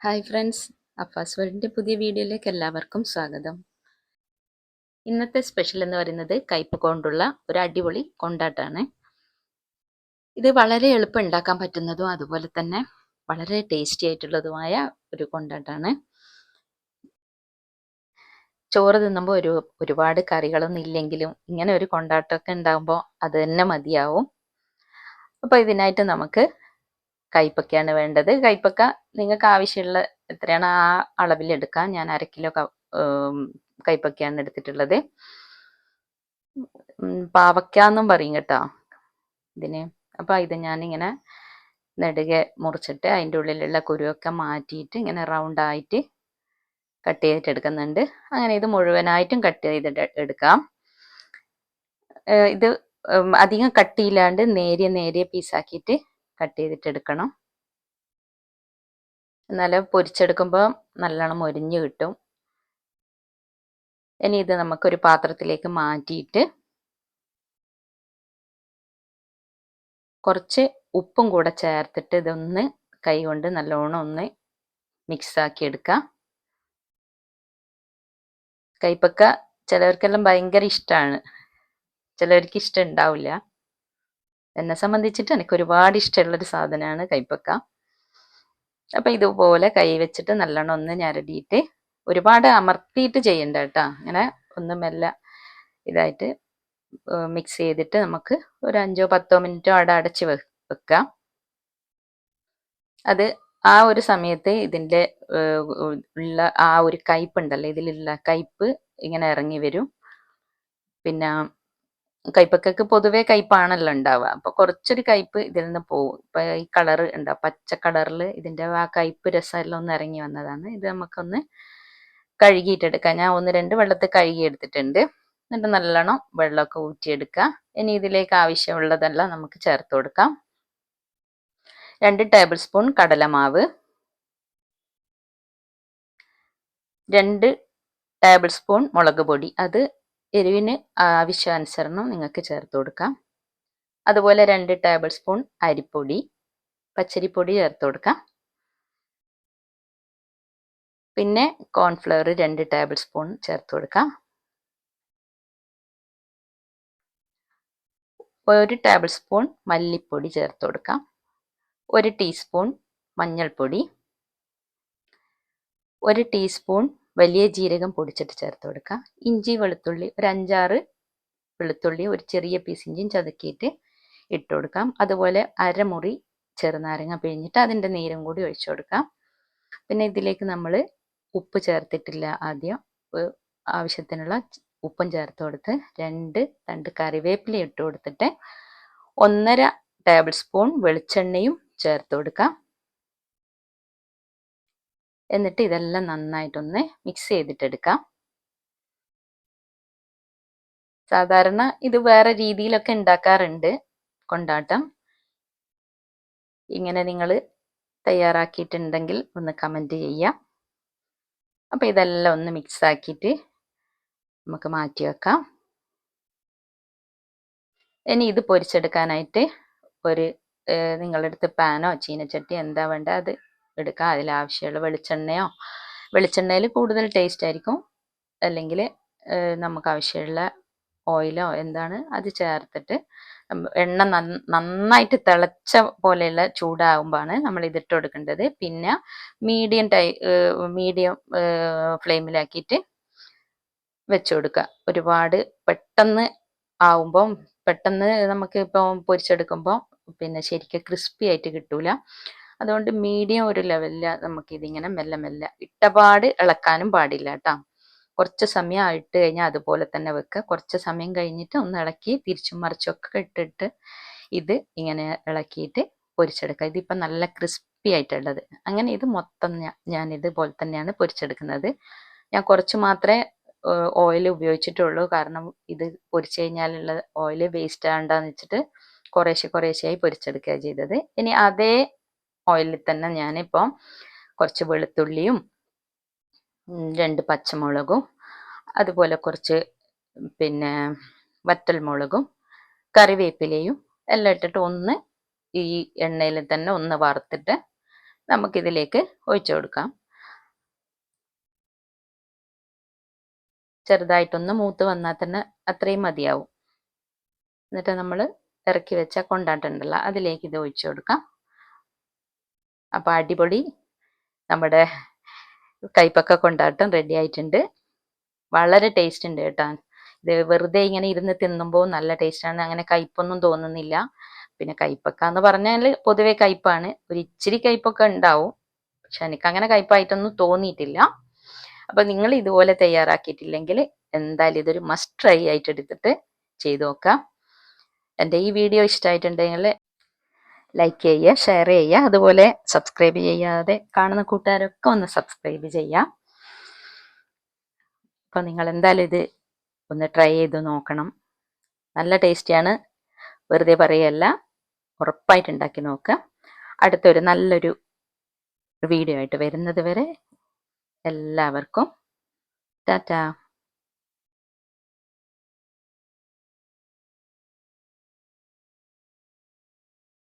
Hi friends, Afaz വേൾഡിൻ്റെ പുതിയ വീഡിയോയിലേക്ക് എല്ലാവർക്കും സ്വാഗതം. ഇന്നത്തെ സ്പെഷ്യൽ എന്ന് പറയുന്നത് കയ്പ കൊണ്ടുള്ള ഒരു അടിപൊളി കൊണ്ടാട്ടാണ്. ഇത് വളരെ എളുപ്പം ഉണ്ടാക്കാൻ പറ്റുന്നതും അതുപോലെ തന്നെ വളരെ ടേസ്റ്റി ആയിട്ടുള്ളതുമായ ഒരു കൊണ്ടാട്ടാണ്. ചോറ് തിന്നുമ്പോൾ ഒരുപാട് കറികളൊന്നും ഇല്ലെങ്കിലും ഇങ്ങനെ ഒരു കൊണ്ടാട്ടമൊക്കെ ഉണ്ടാകുമ്പോൾ അത് തന്നെ മതിയാവും. അപ്പോൾ ഇതിനായിട്ട് നമുക്ക് കയ്പക്കയാണ് വേണ്ടത്. കയ്പക്ക നിങ്ങൾക്ക് ആവശ്യമുള്ള എത്രയാണ് ആ അളവിൽ എടുക്കാം. ഞാൻ 1/2 കിലോ കയ്പക്കയാണ് എടുത്തിട്ടുള്ളത്. പാവയ്ക്ക എന്നും പറയും കേട്ടോ ഇതിന്. അപ്പോൾ ഇത് ഞാനിങ്ങനെ നെടുകെ മുറിച്ചിട്ട് അതിൻ്റെ ഉള്ളിലുള്ള കുരുവൊക്കെ മാറ്റിയിട്ട് ഇങ്ങനെ റൗണ്ടായിട്ട് കട്ട് ചെയ്തിട്ട് എടുക്കുന്നുണ്ട്. അങ്ങനെ ഇത് മുഴുവനായിട്ടും കട്ട് ചെയ്തിട്ട് എടുക്കാം. ഇത് അധികം കട്ടിയില്ലാണ്ട് നേരിയ പീസാക്കിയിട്ട് കട്ട് ചെയ്തിട്ട് എടുക്കണം. എന്നാലും പൊരിച്ചെടുക്കുമ്പോൾ നല്ലോണം മൊരിഞ്ഞ് കിട്ടും. ഇനി ഇത് നമുക്കൊരു പാത്രത്തിലേക്ക് മാറ്റിയിട്ട് കുറച്ച് ഉപ്പും കൂടെ ചേർത്തിട്ട് ഇതൊന്ന് കൈ കൊണ്ട് നല്ലോണം ഒന്ന് മിക്സാക്കി എടുക്കാം. കയ്പക്ക ചിലവർക്കെല്ലാം ഭയങ്കര ഇഷ്ടമാണ്, ചിലവർക്ക് ഇഷ്ടം ഉണ്ടാവില്ല. എന്നെ സംബന്ധിച്ചിട്ട് എനിക്ക് ഒരുപാട് ഇഷ്ടമുള്ളൊരു സാധനമാണ് കയ്പക്ക. അപ്പം ഇതുപോലെ കൈ വെച്ചിട്ട് നല്ലോണം ഒന്ന് ഞരടിയിട്ട്, ഒരുപാട് അമർത്തിയിട്ട് ചെയ്യണ്ട കേട്ടോ, അങ്ങനെ ഒന്ന് മെല്ലെ ഇതായിട്ട് മിക്സ് ചെയ്തിട്ട് നമുക്ക് ഒരു 5-10 മിനിറ്റോ അവിടെ അടച്ച് വെക്കാം. അത് ആ ഒരു സമയത്ത് ഇതിൻ്റെ ഉള്ള ആ ഒരു കയ്പുണ്ടല്ലോ, ഇതിലുള്ള കയ്പ് ഇങ്ങനെ ഇറങ്ങി വരും. പിന്നെ കയ്പക്കക്ക് പൊതുവേ കയ്പാണല്ലോ ഉണ്ടാവുക, അപ്പോൾ കുറച്ചൊരു കയ്പ് ഇതിൽ നിന്ന് പോകും. ഇപ്പം ഈ കളർ ഉണ്ടാവും, പച്ച കളറിൽ ഇതിൻ്റെ ആ കയ്പ് രസമെല്ലാം ഒന്ന് ഇറങ്ങി വന്നതാണ്. ഇത് നമുക്കൊന്ന് കഴുകിയിട്ടെടുക്കാം. ഞാൻ 1-2 വെള്ളത്തിൽ കഴുകി എടുത്തിട്ടുണ്ട്. എന്നിട്ട് നല്ലോണം വെള്ളമൊക്കെ ഊറ്റിയെടുക്കുക. ഇനി ഇതിലേക്ക് ആവശ്യമുള്ളതെല്ലാം നമുക്ക് ചേർത്ത് കൊടുക്കാം. 2 ടേബിൾ സ്പൂൺ കടലമാവ്, 2 ടേബിൾ സ്പൂൺ മുളക് പൊടി, അത് എരിവിന് ആവശ്യാനുസരണം നിങ്ങൾക്ക് ചേർത്ത് കൊടുക്കാം. അതുപോലെ 2 ടേബിൾ സ്പൂൺ അരിപ്പൊടി, പച്ചരിപ്പൊടി ചേർത്ത് കൊടുക്കാം. പിന്നെ കോൺഫ്ലവർ 2 ടേബിൾ സ്പൂൺ ചേർത്ത് കൊടുക്കാം. 1 ടേബിൾ സ്പൂൺ മല്ലിപ്പൊടി ചേർത്ത് കൊടുക്കാം. 1 ടീസ്പൂൺ മഞ്ഞൾപ്പൊടി, 1 ടീസ്പൂൺ വലിയ ജീരകം പൊടിച്ചിട്ട് ചേർത്ത് കൊടുക്കാം. ഇഞ്ചി വെളുത്തുള്ളി ഒരു 5-6 വെളുത്തുള്ളി, ഒരു ചെറിയ പീസ് ഇഞ്ചിയും ചതക്കിയിട്ട് ഇട്ട് കൊടുക്കാം. അതുപോലെ അരമുറി ചെറുനാരങ്ങ പിഴിഞ്ഞിട്ട് അതിൻ്റെ നീരും കൂടി ഒഴിച്ചു കൊടുക്കാം. പിന്നെ ഇതിലേക്ക് നമ്മൾ ഉപ്പ് ചേർത്തിട്ടില്ല. ആദ്യം ആവശ്യത്തിനുള്ള ഉപ്പും ചേർത്ത് കൊടുത്ത് 2 തണ്ട് കറിവേപ്പില ഇട്ട് കൊടുത്തിട്ട് 1.5 ടേബിൾ സ്പൂൺ വെളിച്ചെണ്ണയും ചേർത്ത് കൊടുക്കാം. എന്നിട്ട് ഇതെല്ലാം നന്നായിട്ടൊന്ന് മിക്സ് ചെയ്തിട്ടെടുക്കാം. സാധാരണ ഇത് വേറെ രീതിയിലൊക്കെ ഉണ്ടാക്കാറുണ്ട് കൊണ്ടാട്ടം. ഇങ്ങനെ നിങ്ങൾ തയ്യാറാക്കിയിട്ടുണ്ടെങ്കിൽ ഒന്ന് കമൻറ്റ് ചെയ്യാം. അപ്പോൾ ഇതെല്ലാം ഒന്ന് മിക്സ് ആക്കിയിട്ട് നമുക്ക് മാറ്റി വെക്കാം. ഇനി ഇത് പൊരിച്ചെടുക്കാനായിട്ട് ഒരു നിങ്ങളുടെ അടുത്ത് പാനോ ചീനച്ചട്ടി എന്താ വേണ്ടത് അത് എടുക്കാം. അതിലാവശ്യമുള്ള വെളിച്ചെണ്ണയിൽ കൂടുതൽ ടേസ്റ്റ് ആയിരിക്കും. അല്ലെങ്കിൽ നമുക്ക് ആവശ്യമുള്ള ഓയിലോ എന്താണ് അത് ചേർത്തിട്ട് എണ്ണ നന്നായിട്ട് തിളച്ച പോലെയുള്ള ചൂടാകുമ്പോഴാണ് നമ്മൾ ഇതിട്ട് കൊടുക്കേണ്ടത്. പിന്നെ മീഡിയം ഫ്ലെയിമിലാക്കിയിട്ട് വെച്ച് കൊടുക്കുക. ഒരുപാട് പെട്ടെന്ന് ആവുമ്പം പെട്ടെന്ന് നമുക്ക് ഇപ്പം പൊരിച്ചെടുക്കുമ്പോൾ പിന്നെ ശരിക്കും ക്രിസ്പി ആയിട്ട് കിട്ടൂല. അതുകൊണ്ട് മീഡിയം ഒരു ലെവലിൽ നമുക്കിതിങ്ങനെ മെല്ലെ ഇട്ടപാട് ഇളക്കാനും പാടില്ല കേട്ടോ. കുറച്ച് സമയം ഇട്ട് കഴിഞ്ഞാൽ അതുപോലെ തന്നെ വെക്കുക. കുറച്ച് സമയം കഴിഞ്ഞിട്ട് ഒന്ന് ഇളക്കി തിരിച്ചും മറിച്ചൊക്കെ ഇട്ടിട്ട് ഇത് ഇങ്ങനെ ഇളക്കിയിട്ട് പൊരിച്ചെടുക്കുക. ഇതിപ്പം നല്ല ക്രിസ്പി ആയിട്ടുള്ളത്. അങ്ങനെ ഇത് മൊത്തം ഞാൻ ഇതുപോലെ തന്നെയാണ് പൊരിച്ചെടുക്കുന്നത്. ഞാൻ കുറച്ച് മാത്രമേ ഓയിൽ ഉപയോഗിച്ചിട്ടുള്ളൂ. കാരണം ഇത് പൊരിച്ചു കഴിഞ്ഞാലുള്ള ഓയിൽ വേസ്റ്റ് ആകണ്ടെന്ന് വെച്ചിട്ട് കുറേശ്ശെയായി പൊരിച്ചെടുക്കുക ചെയ്തത്. ഇനി അതേ ഓയിലിൽ തന്നെ ഞാനിപ്പം കുറച്ച് വെളുത്തുള്ളിയും 2 പച്ചമുളകും അതുപോലെ കുറച്ച് പിന്നെ വറ്റൽമുളകും കറിവേപ്പിലയും എല്ലാം ഇട്ടിട്ട് ഒന്ന് ഈ എണ്ണയിൽ തന്നെ ഒന്ന് വറുത്തിട്ട് നമുക്കിതിലേക്ക് ഒഴിച്ചു കൊടുക്കാം. ചെറുതായിട്ടൊന്ന് മൂത്ത് വന്നാൽ തന്നെ അത്രയും മതിയാവും. എന്നിട്ട് നമ്മൾ ഇറക്കി വെച്ച കൊണ്ടാട്ടമുണ്ടല്ലോ അതിലേക്ക് ഇത് ഒഴിച്ചു കൊടുക്കാം. അപ്പോൾ അടിപൊളി നമ്മുടെ കൈപ്പക്ക കൊണ്ടാട്ടം റെഡി ആയിട്ടുണ്ട്. വളരെ ടേസ്റ്റ് ഉണ്ട് കേട്ടോ. ഇത് വെറുതെ ഇങ്ങനെ ഇരുന്ന് തിന്നുമ്പോൾ നല്ല ടേസ്റ്റാണ്. അങ്ങനെ കയ്പൊന്നും തോന്നുന്നില്ല. പിന്നെ കയ്പക്ക എന്ന് പറഞ്ഞാൽ പൊതുവെ കയ്പാണ്. ഒരു ഇച്ചിരി കയ്പൊക്കെ ഉണ്ടാവും. പക്ഷെ എനിക്ക് അങ്ങനെ കയ്പായിട്ടൊന്നും തോന്നിയിട്ടില്ല. അപ്പോൾ നിങ്ങൾ ഇതുപോലെ തയ്യാറാക്കിയിട്ടില്ലെങ്കിൽ എന്തായാലും ഇതൊരു മസ്റ്റ് ട്രൈ ആയിട്ട് എടുത്തിട്ട് ചെയ്ത് നോക്കാം. എൻ്റെ ഈ വീഡിയോ ഇഷ്ടമായിട്ടുണ്ടെങ്കിൽ ലൈക്ക് ചെയ്യുക, ഷെയർ ചെയ്യുക, അതുപോലെ സബ്സ്ക്രൈബ് ചെയ്യാതെ കാണുന്ന കൂട്ടുകാരൊക്കെ ഒന്ന് സബ്സ്ക്രൈബ് ചെയ്യാം. അപ്പോൾ നിങ്ങൾ എന്തായാലും ഇത് ഒന്ന് ട്രൈ ചെയ്ത് നോക്കണം. നല്ല ടേസ്റ്റിയാണ്, വെറുതെ പറയല്ല, ഉറപ്പായിട്ട് ഉണ്ടാക്കി നോക്കുക. അടുത്തൊരു നല്ലൊരു വീഡിയോ ആയിട്ട് വരുന്നത് വരെ എല്ലാവർക്കും ടാറ്റാ.